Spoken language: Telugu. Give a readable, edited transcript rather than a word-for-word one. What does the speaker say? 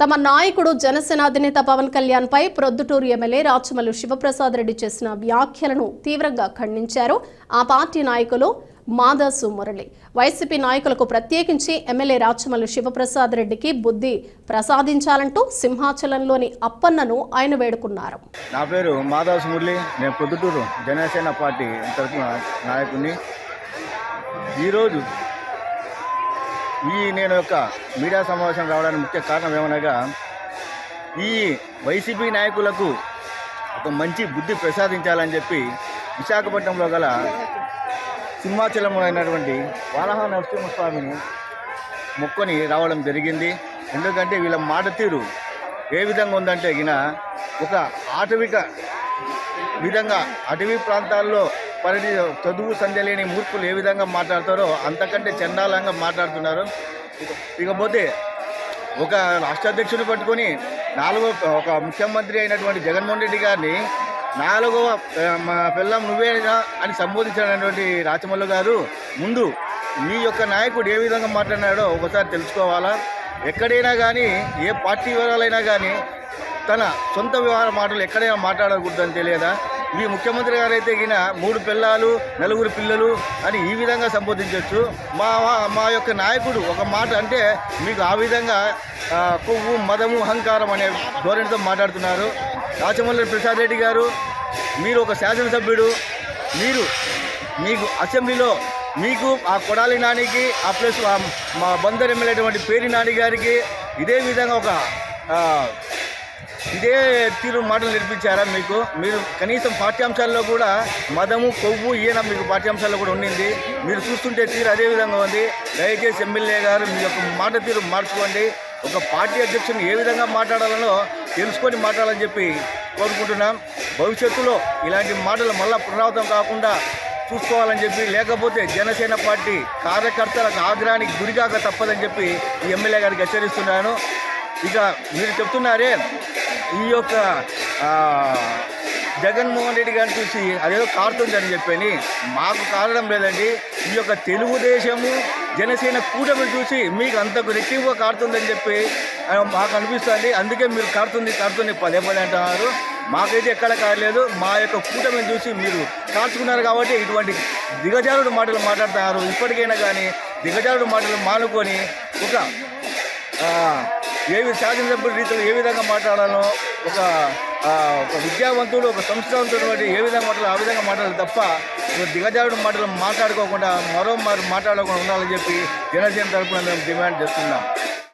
తమ నాయకుడు జనసేన అధినేత పవన్ కళ్యాణ్ పై ప్రొద్దుటూరు ఎమ్మెల్యే రాచమల్లు శివప్రసాద్ రెడ్డి చేసిన వ్యాఖ్యలను తీవ్రంగా ఖండించారు ఆ పార్టీ నాయకులు మాదాసు మురళి. వైసీపీ నాయకులకు ప్రత్యేకించి ఎమ్మెల్యే రాచమల్లు శివప్రసాద్ రెడ్డికి బుద్ధి ప్రసాదించాలంటూ సింహాచలంలోని అప్పన్నను ఆయన వేడుకున్నారు. నా పేరు మాదాసు మురళి. నేను ప్రొద్దుటూరు జనసేన పార్టీ తరఫున నాయకుడిని. ఈరోజు నేను యొక్క మీడియా సమావేశం రావడానికి ముఖ్య కారణం ఏమనగా, ఈ వైసీపీ నాయకులకు ఒక మంచి బుద్ధి ప్రసాదించాలని చెప్పి విశాఖపట్నంలో గల సింహాచలంలో అయినటువంటి వారాహ నరసింహస్వామిని మొక్కుని రావడం జరిగింది. ఎందుకంటే వీళ్ళ మాట తీరు ఏ విధంగా ఉందంటే ఒక ఆటవిక విధంగా అటవీ ప్రాంతాల్లో చదువు సంధ్య లేని మూర్ఖులు ఏ విధంగా మాట్లాడతారో అంతకంటే చండాలంగా మాట్లాడుతున్నారు. ఇకపోతే ఒక రాష్ట్ర అధ్యక్షుని పట్టుకొని ఒక ముఖ్యమంత్రి అయినటువంటి జగన్మోహన్ రెడ్డి గారిని 4వ పిల్లం నువ్వేనా అని సంబోధించినటువంటి రాచమల్లు గారు, ముందు మీ యొక్క నాయకుడు ఏ విధంగా మాట్లాడినాడో ఒకసారి తెలుసుకోవాలా. ఎక్కడైనా కానీ ఏ పార్టీ వివరాలైనా కానీ తన సొంత వ్యవహార మాటలు ఎక్కడైనా మాట్లాడకూడదని తెలియదా? ఈ ముఖ్యమంత్రి గారైతే 3 పిల్లలు 4 పిల్లలు అని ఈ విధంగా సంబోధించవచ్చు. మా యొక్క నాయకుడు ఒక మాట అంటే మీకు ఆ విధంగా కొవ్వు మదము అహంకారం అనే ధోరణితో మాట్లాడుతున్నారు. రాచమల్లు ప్రసాద్ రెడ్డి గారు, మీరు ఒక శాసనసభ్యుడు. మీకు అసెంబ్లీలో మీకు ఆ కొడాలి నానికి ఆ ప్లస్ మా బందర్ ఎమ్మెల్యే పేరి నాని గారికి ఇదే విధంగా ఇదే తీరు మాటలు నేర్పించారా? మీరు కనీసం పాఠ్యాంశాల్లో కూడా మదము కొవ్వు ఈయన మీకు పాఠ్యాంశాల్లో కూడా ఉండింది. మీరు చూస్తుంటే తీరు అదే విధంగా ఉంది. దయచేసి ఎమ్మెల్యే గారు మీ యొక్క మాట తీరు మార్చుకోండి. ఒక పార్టీ అధ్యక్షుని ఏ విధంగా మాట్లాడాలనో తెలుసుకొని మాట్లాడాలని చెప్పి కోరుకుంటున్నాం. భవిష్యత్తులో ఇలాంటి మాటలు మళ్ళా పునరావృతం కాకుండా చూసుకోవాలని చెప్పి, లేకపోతే జనసేన పార్టీ కార్యకర్తలకు ఆగ్రహానికి గురికాక తప్పదని చెప్పి ఈ ఎమ్మెల్యే గారికి హెచ్చరిస్తున్నాను. ఇక మీరు చెప్తున్నారే ఈ యొక్క జగన్మోహన్ రెడ్డి గారిని చూసి అదేదో కారుతుందని చెప్పని, మాకు కారణం లేదండి. ఈ యొక్క తెలుగుదేశము జనసేన కూటమిని చూసి మీకు అంతకు రెట్టింపుగా కారుతుందని చెప్పి మాకు అనిపిస్తుంది. అందుకే మీరు కారుతుంది పదే అంటున్నారు. మాకైతే ఎక్కడ కారలేదు. మా యొక్క కూటమిని చూసి మీరు కాల్చుకున్నారు కాబట్టి ఇటువంటి దిగజారుడు మాటలు మాట్లాడుతున్నారు. ఇప్పటికైనా కానీ దిగజారుడు మాటలు మానుకొని ఒక శాసనసభ్యుల రీతిలో ఏ విధంగా మాట్లాడాలో, ఒక విద్యావంతుడు ఒక సంస్థావంతుడు ఏ విధంగా మాట్లాడాలో ఆ విధంగా మాట్లాడాలి తప్ప దిగజారుడు మాటలు మాట్లాడుకోకుండా మాట్లాడకుండా ఉండాలని చెప్పి జనసేన తరఫున మేము డిమాండ్ చేస్తున్నాం.